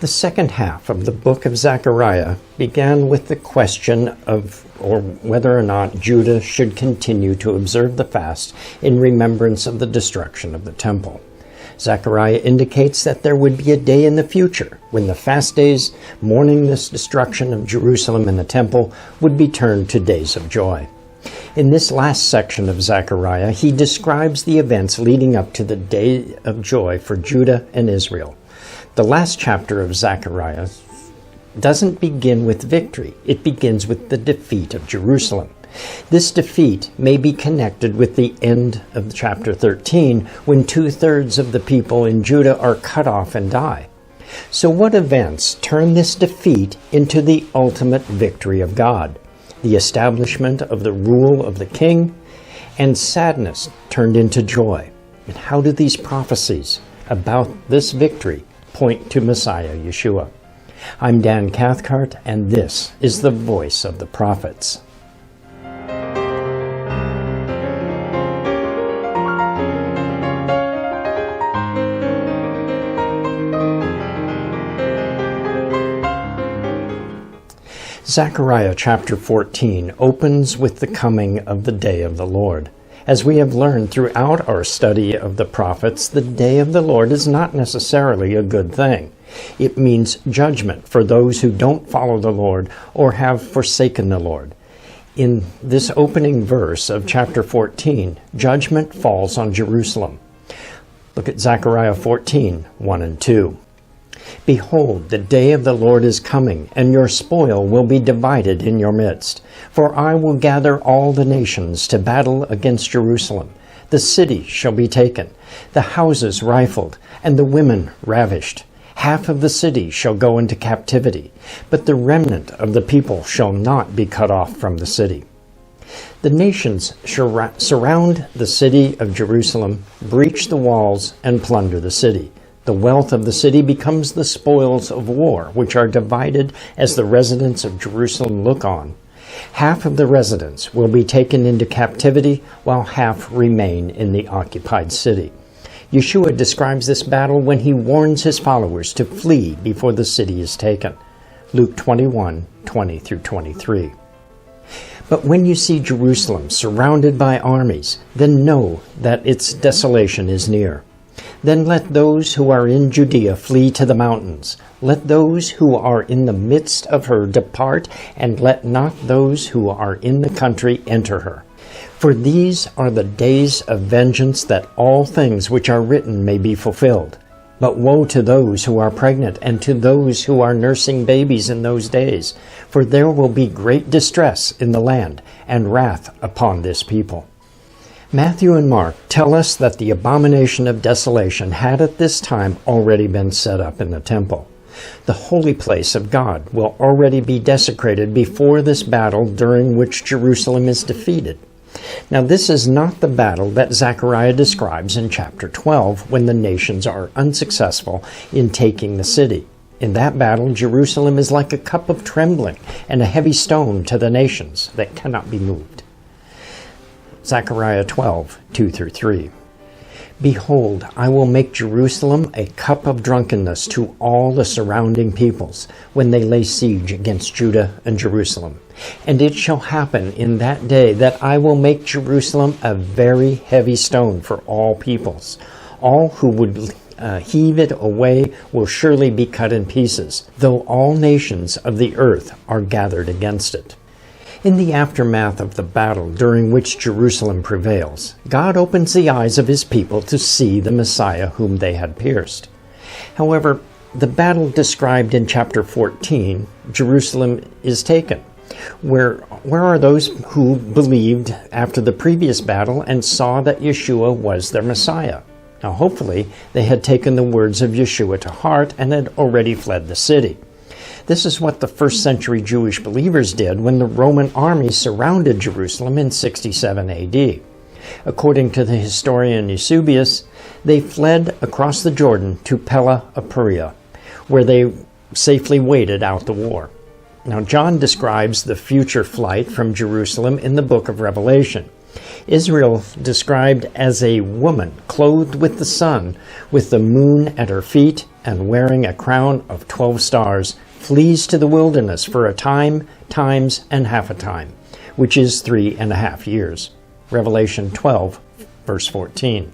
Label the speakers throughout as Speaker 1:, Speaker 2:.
Speaker 1: The second half of the book of Zechariah began with the question of whether or not Judah should continue to observe the fast in remembrance of the destruction of the temple. Zechariah indicates that there would be a day in the future when the fast days mourning this destruction of Jerusalem and the temple would be turned to days of joy. In this last section of Zechariah, he describes the events leading up to the day of joy for Judah and Israel. The last chapter of Zechariah doesn't begin with victory. It begins with the defeat of Jerusalem. This defeat may be connected with the end of chapter 13, when 2/3 of the people in Judah are cut off and die. So what events turn this defeat into the ultimate victory of God? The establishment of the rule of the king, and sadness turned into joy. And how do these prophecies about this victory point to Messiah Yeshua? I'm Dan Cathcart, and this is the Voice of the Prophets. Zechariah chapter 14 opens with the coming of the day of the Lord. As we have learned throughout our study of the prophets, the day of the Lord is not necessarily a good thing. It means judgment for those who don't follow the Lord or have forsaken the Lord. In this opening verse of chapter 14, judgment falls on Jerusalem. Look at Zechariah 14, 1 and 2. Behold, the day of the Lord is coming, and your spoil will be divided in your midst. For I will gather all the nations to battle against Jerusalem. The city shall be taken, the houses rifled, and the women ravished. Half of the city shall go into captivity, but the remnant of the people shall not be cut off from the city. The nations shall surround the city of Jerusalem, breach the walls, and plunder the city. The wealth of the city becomes the spoils of war, which are divided as the residents of Jerusalem look on. Half of the residents will be taken into captivity, while half remain in the occupied city. Yeshua describes this battle when he warns his followers to flee before the city is taken. Luke 21, 20 through 23. But when you see Jerusalem surrounded by armies, then know that its desolation is near. Then let those who are in Judea flee to the mountains. Let those who are in the midst of her depart, and let not those who are in the country enter her. For these are the days of vengeance, that all things which are written may be fulfilled. But woe to those who are pregnant, and to those who are nursing babies in those days, for there will be great distress in the land, and wrath upon this people. Matthew and Mark tell us that the abomination of desolation had at this time already been set up in the temple. The holy place of God will already be desecrated before this battle during which Jerusalem is defeated. Now, this is not the battle that Zechariah describes in chapter 12, when the nations are unsuccessful in taking the city. In that battle, Jerusalem is like a cup of trembling and a heavy stone to the nations that cannot be moved. Zechariah 12, 2 through 3. Behold, I will make Jerusalem a cup of drunkenness to all the surrounding peoples, when they lay siege against Judah and Jerusalem. And it shall happen in that day that I will make Jerusalem a very heavy stone for all peoples. All who would heave it away will surely be cut in pieces, though all nations of the earth are gathered against it. In the aftermath of the battle during which Jerusalem prevails, God opens the eyes of his people to see the Messiah whom they had pierced. However, the battle described in chapter 14, Jerusalem is taken. Where are those who believed after the previous battle and saw that Yeshua was their Messiah? Now, hopefully, they had taken the words of Yeshua to heart and had already fled the city. This is what the first century Jewish believers did when the Roman army surrounded Jerusalem in 67 AD. According to the historian Eusebius, they fled across the Jordan to Pella of Perea, where they safely waited out the war. Now, John describes the future flight from Jerusalem in the book of Revelation. Israel described as a woman clothed with the sun, with the moon at her feet, and wearing a crown of 12 stars, flees to the wilderness for a time, times, and half a time, which is 3.5 years. Revelation 12, verse 14.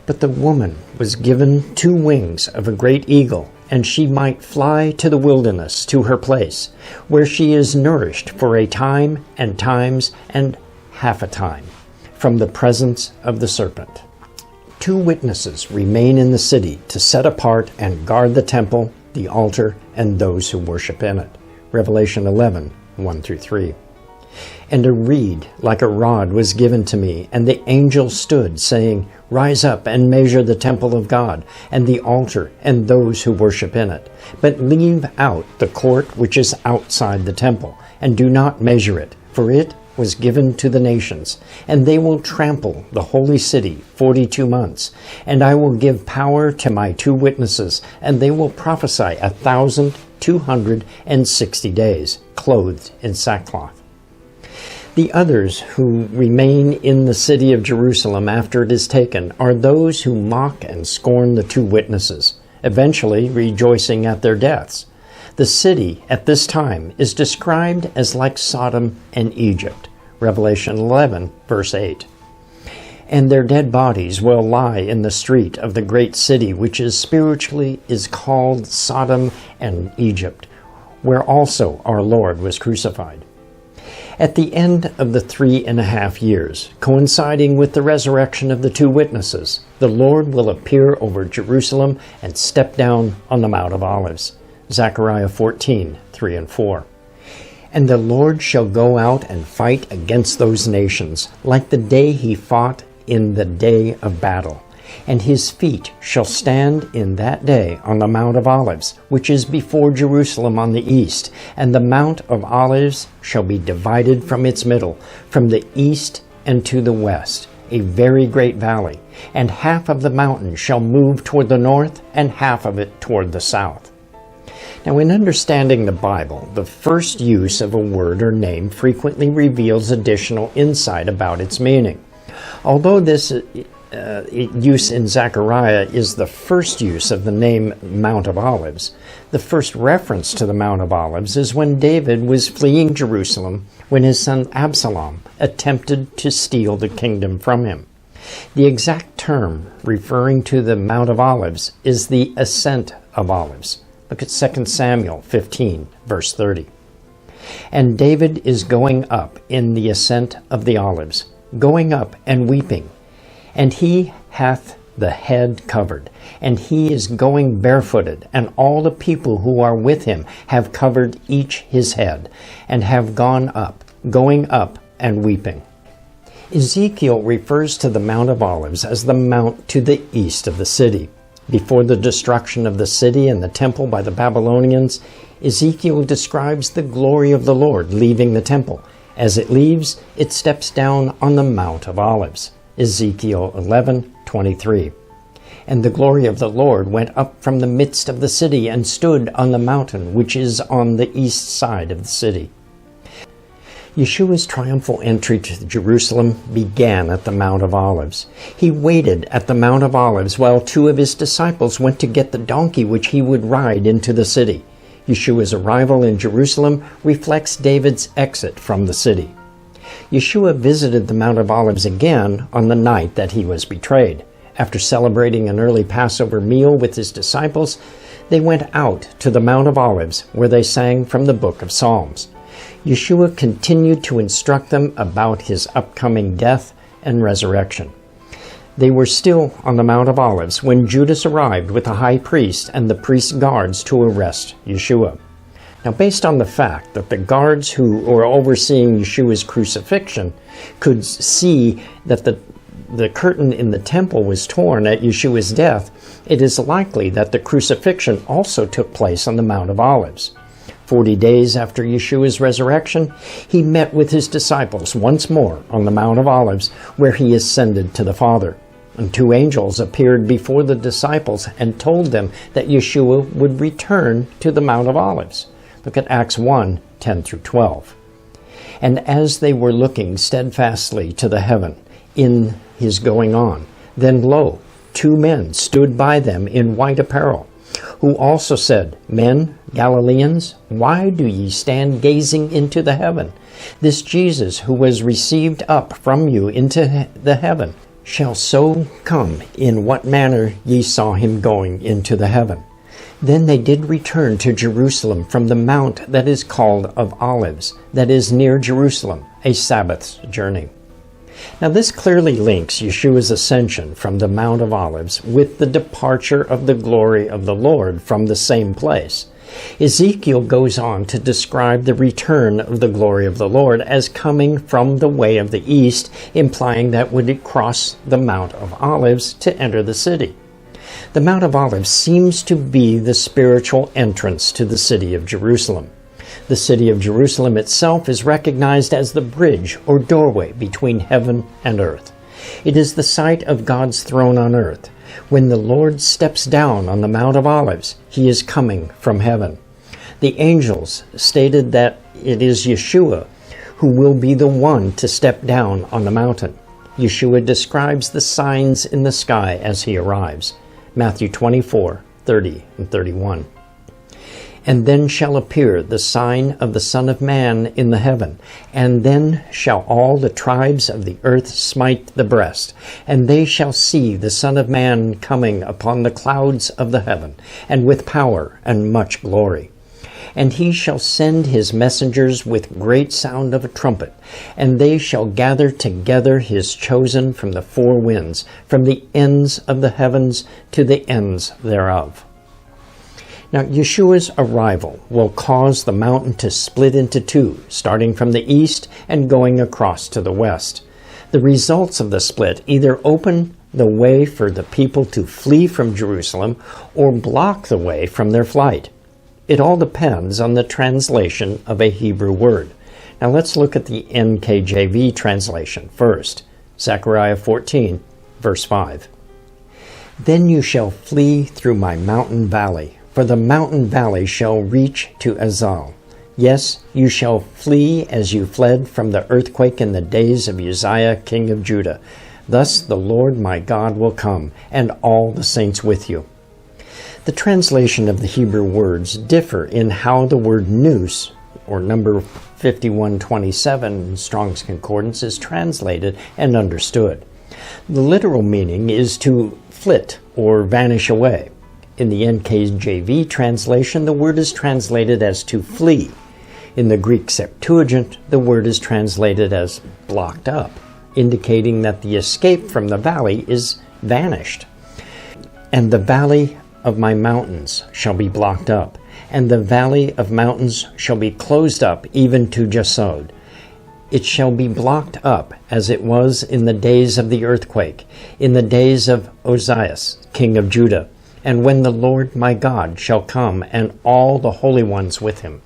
Speaker 1: But the woman was given 2 wings of a great eagle, and she might fly to the wilderness, to her place, where she is nourished for a time, and times, and half a time, from the presence of the serpent. 2 witnesses remain in the city to set apart and guard the temple, the altar, and those who worship in it. Revelation 11, 1-3. And a reed like a rod was given to me, and the angel stood, saying, Rise up and measure the temple of God, and the altar, and those who worship in it. But leave out the court which is outside the temple, and do not measure it, for it was given to the nations, and they will trample the holy city 42 months. And I will give power to my 2 witnesses, and they will prophesy 1,260 days, clothed in sackcloth. The others who remain in the city of Jerusalem after it is taken are those who mock and scorn the 2 witnesses, eventually rejoicing at their deaths. The city at this time is described as like Sodom and Egypt, Revelation 11, verse 8. And their dead bodies will lie in the street of the great city, which is spiritually is called Sodom and Egypt, where also our Lord was crucified. At the end of the 3.5 years, coinciding with the resurrection of the 2 witnesses, the Lord will appear over Jerusalem and step down on the Mount of Olives. Zechariah 14, 3-4. And the Lord shall go out and fight against those nations, like the day he fought in the day of battle. And his feet shall stand in that day on the Mount of Olives, which is before Jerusalem on the east. And the Mount of Olives shall be divided from its middle, from the east and to the west, a very great valley. And half of the mountain shall move toward the north, and half of it toward the south. Now, in understanding the Bible, the first use of a word or name frequently reveals additional insight about its meaning. Although this use in Zechariah is the first use of the name Mount of Olives, the first reference to the Mount of Olives is when David was fleeing Jerusalem when his son Absalom attempted to steal the kingdom from him. The exact term referring to the Mount of Olives is the Ascent of Olives. Look at 2 Samuel 15, verse 30. And David is going up in the ascent of the olives, going up and weeping. And he hath the head covered, and he is going barefooted, and all the people who are with him have covered each his head, and have gone up, going up and weeping. Ezekiel refers to the Mount of Olives as the mount to the east of the city. Before the destruction of the city and the temple by the Babylonians, Ezekiel describes the glory of the Lord leaving the temple. As it leaves, it steps down on the Mount of Olives. Ezekiel 11:23. And the glory of the Lord went up from the midst of the city and stood on the mountain which is on the east side of the city. Yeshua's triumphal entry to Jerusalem began at the Mount of Olives. He waited at the Mount of Olives while 2 of his disciples went to get the donkey which he would ride into the city. Yeshua's arrival in Jerusalem reflects David's exit from the city. Yeshua visited the Mount of Olives again on the night that he was betrayed. After celebrating an early Passover meal with his disciples, they went out to the Mount of Olives, where they sang from the book of Psalms. Yeshua continued to instruct them about his upcoming death and resurrection. They were still on the Mount of Olives when Judas arrived with the high priest and the priest's guards to arrest Yeshua. Now, based on the fact that the guards who were overseeing Yeshua's crucifixion could see that the curtain in the temple was torn at Yeshua's death, it is likely that the crucifixion also took place on the Mount of Olives. 40 days after Yeshua's resurrection, he met with his disciples once more on the Mount of Olives, where he ascended to the Father. And 2 angels appeared before the disciples and told them that Yeshua would return to the Mount of Olives. Look at Acts 1, 10-12. And as they were looking steadfastly to the heaven in his going on, then lo, 2 men stood by them in white apparel, who also said, Men, Galileans, why do ye stand gazing into the heaven? This Jesus, who was received up from you into the heaven, shall so come in what manner ye saw him going into the heaven. Then they did return to Jerusalem from the mount that is called of Olives, that is near Jerusalem, a Sabbath's journey. Now this clearly links Yeshua's ascension from the Mount of Olives with the departure of the glory of the Lord from the same place. Ezekiel goes on to describe the return of the glory of the Lord as coming from the way of the east, implying that would it cross the Mount of Olives to enter the city. The Mount of Olives seems to be the spiritual entrance to the city of Jerusalem. The city of Jerusalem itself is recognized as the bridge or doorway between heaven and earth. It is the site of God's throne on earth. When the Lord steps down on the Mount of Olives, he is coming from heaven. The angels stated that it is Yeshua who will be the one to step down on the mountain. Yeshua describes the signs in the sky as he arrives. Matthew 24:30 and 31. And then shall appear the sign of the Son of Man in the heaven, and then shall all the tribes of the earth smite the breast, and they shall see the Son of Man coming upon the clouds of the heaven, and with power and much glory. And he shall send his messengers with great sound of a trumpet, and they shall gather together his chosen from the four winds, from the ends of the heavens to the ends thereof. Now, Yeshua's arrival will cause the mountain to split into two, starting from the east and going across to the west. The results of the split either open the way for the people to flee from Jerusalem or block the way from their flight. It all depends on the translation of a Hebrew word. Now let's look at the NKJV translation first. Zechariah 14, verse 5. Then you shall flee through my mountain valley, for the mountain valley shall reach to Azal. Yes, you shall flee as you fled from the earthquake in the days of Uzziah, king of Judah. Thus the Lord my God will come, and all the saints with you. The translation of the Hebrew words differ in how the word nous, or number 5127 in Strong's Concordance, is translated and understood. The literal meaning is to flit or vanish away. In the NKJV translation, the word is translated as to flee. In the Greek Septuagint, the word is translated as blocked up, indicating that the escape from the valley is vanished. And the valley of my mountains shall be blocked up, and the valley of mountains shall be closed up even to Jasod. It shall be blocked up as it was in the days of the earthquake, in the days of Ozias, king of Judah, and when the Lord my God shall come, and all the holy ones with him.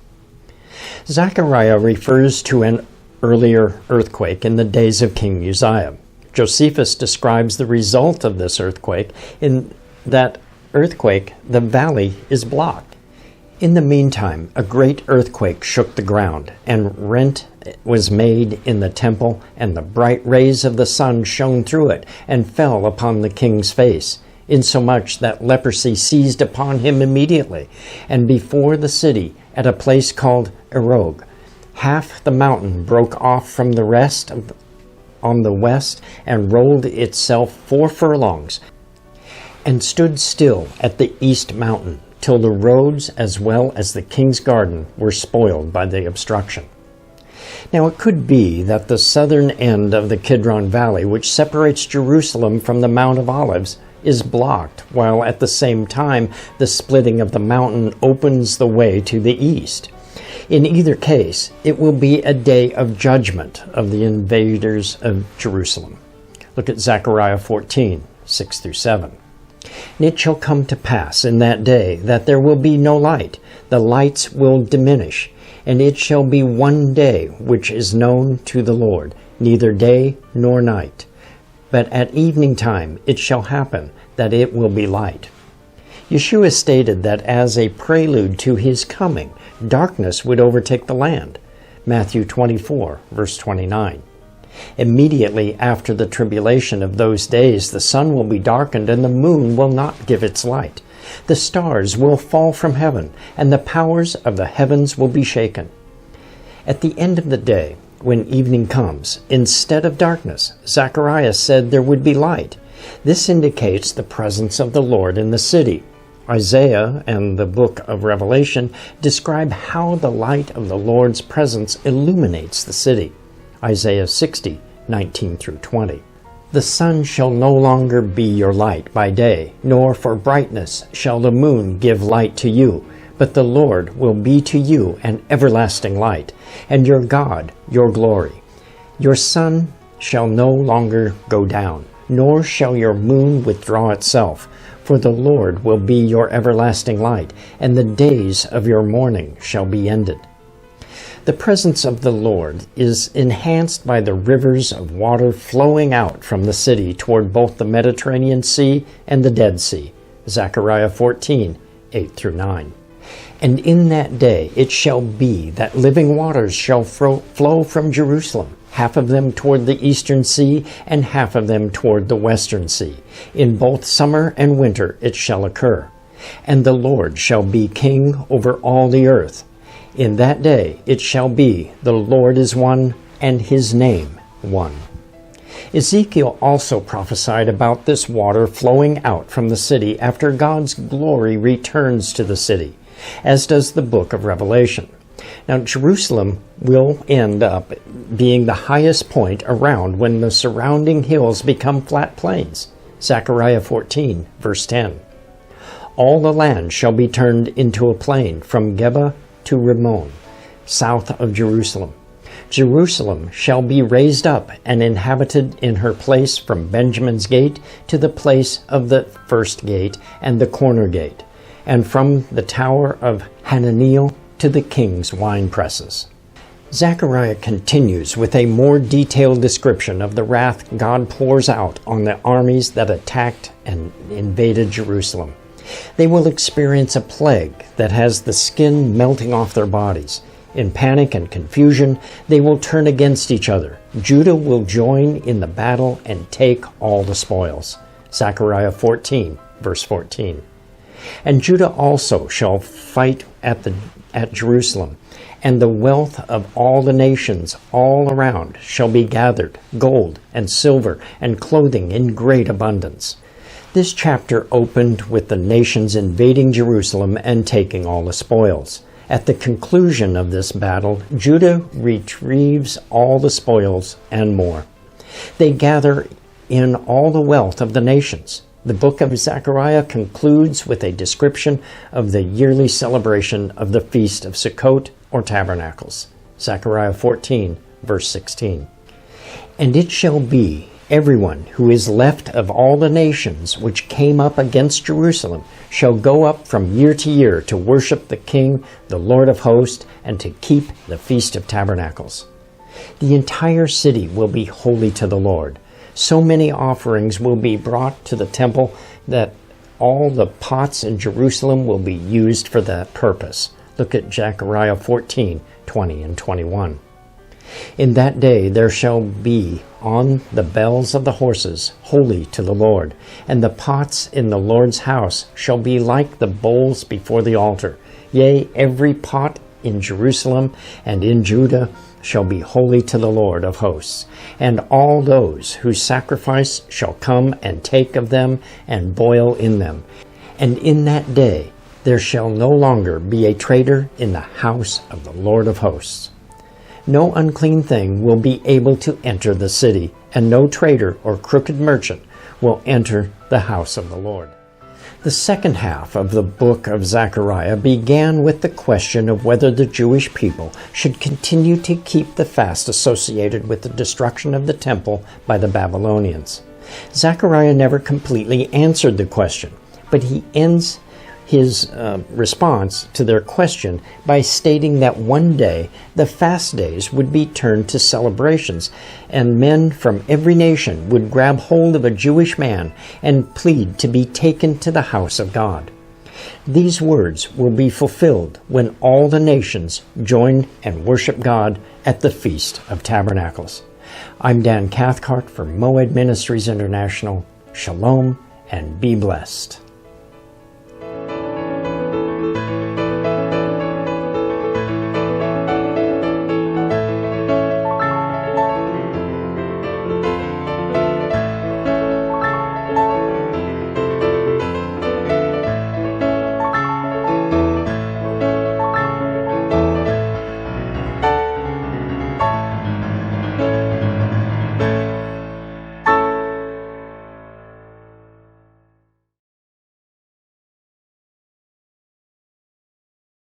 Speaker 1: Zechariah refers to an earlier earthquake in the days of King Uzziah. Josephus describes the result of this earthquake. In that earthquake, the valley is blocked. In the meantime, a great earthquake shook the ground, and rent was made in the temple, and the bright rays of the sun shone through it, and fell upon the king's face, insomuch that leprosy seized upon him immediately. And before the city, at a place called Erog, half the mountain broke off from the rest on the west, and rolled itself 4 furlongs, and stood still at the east mountain, till the roads as well as the king's garden were spoiled by the obstruction. Now it could be that the southern end of the Kidron Valley, which separates Jerusalem from the Mount of Olives, is blocked, while at the same time the splitting of the mountain opens the way to the east. In either case, it will be a day of judgment of the invaders of Jerusalem. Look at Zechariah 14, 6 through 7. And it shall come to pass in that day that there will be no light, the lights will diminish, and it shall be one day which is known to the Lord, neither day nor night. But at evening time it shall happen that it will be light. Yeshua stated that as a prelude to his coming, darkness would overtake the land. Matthew 24, verse 29. Immediately after the tribulation of those days, the sun will be darkened and the moon will not give its light. The stars will fall from heaven, and the powers of the heavens will be shaken. At the end of the day, when evening comes, instead of darkness, Zechariah said there would be light. This indicates the presence of the Lord in the city. Isaiah and the book of Revelation describe how the light of the Lord's presence illuminates the city. Isaiah 60, 19 through 20. The sun shall no longer be your light by day, nor for brightness shall the moon give light to you. But the Lord will be to you an everlasting light, and your God your glory. Your sun shall no longer go down, nor shall your moon withdraw itself, for the Lord will be your everlasting light, and the days of your mourning shall be ended. The presence of the Lord is enhanced by the rivers of water flowing out from the city toward both the Mediterranean Sea and the Dead Sea. Zechariah 14, 8 through 9. And in that day it shall be that living waters shall flow from Jerusalem, half of them toward the eastern sea, and half of them toward the western sea. In both summer and winter it shall occur. And the Lord shall be king over all the earth. In that day it shall be, the Lord is one, and his name one. Ezekiel also prophesied about this water flowing out from the city after God's glory returns to the city, as does the book of Revelation. Now, Jerusalem will end up being the highest point around when the surrounding hills become flat plains. Zechariah 14, verse 10. All the land shall be turned into a plain from Geba to Rimmon, south of Jerusalem. Jerusalem shall be raised up and inhabited in her place from Benjamin's gate to the place of the first gate and the corner gate, and from the tower of Hananiel to the king's wine presses. Zechariah continues with a more detailed description of the wrath God pours out on the armies that attacked and invaded Jerusalem. They will experience a plague that has the skin melting off their bodies. In panic and confusion, they will turn against each other. Judah will join in the battle and take all the spoils. Zechariah 14, verse 14. And Judah also shall fight at Jerusalem, and the wealth of all the nations all around shall be gathered, gold and silver and clothing in great abundance. This chapter opened with the nations invading Jerusalem and taking all the spoils. At the conclusion of this battle, Judah retrieves all the spoils and more. They gather in all the wealth of the nations. The book of Zechariah concludes with a description of the yearly celebration of the Feast of Sukkot or Tabernacles. Zechariah 14, verse 16. And it shall be, everyone who is left of all the nations which came up against Jerusalem shall go up from year to year to worship the King, the Lord of hosts, and to keep the Feast of Tabernacles. The entire city will be holy to the Lord. So many offerings will be brought to the temple that all the pots in Jerusalem will be used for that purpose. Look at Zechariah 14, 20 and 21. In that day there shall be on the bells of the horses holy to the Lord, and the pots in the Lord's house shall be like the bowls before the altar. Yea, every pot in Jerusalem and in Judah shall be holy to the Lord of hosts. And all those who sacrifice shall come and take of them and boil in them. And in that day there shall no longer be a traitor in the house of the Lord of hosts. No unclean thing will be able to enter the city, and no traitor or crooked merchant will enter the house of the Lord. The second half of the book of Zechariah began with the question of whether the Jewish people should continue to keep the fast associated with the destruction of the temple by the Babylonians. Zechariah never completely answered the question, but he ends his response to their question by stating that one day the fast days would be turned to celebrations, and men from every nation would grab hold of a Jewish man and plead to be taken to the house of God. These words will be fulfilled when all the nations join and worship God at the Feast of Tabernacles. I'm Dan Cathcart for Moed Ministries International. Shalom and be blessed.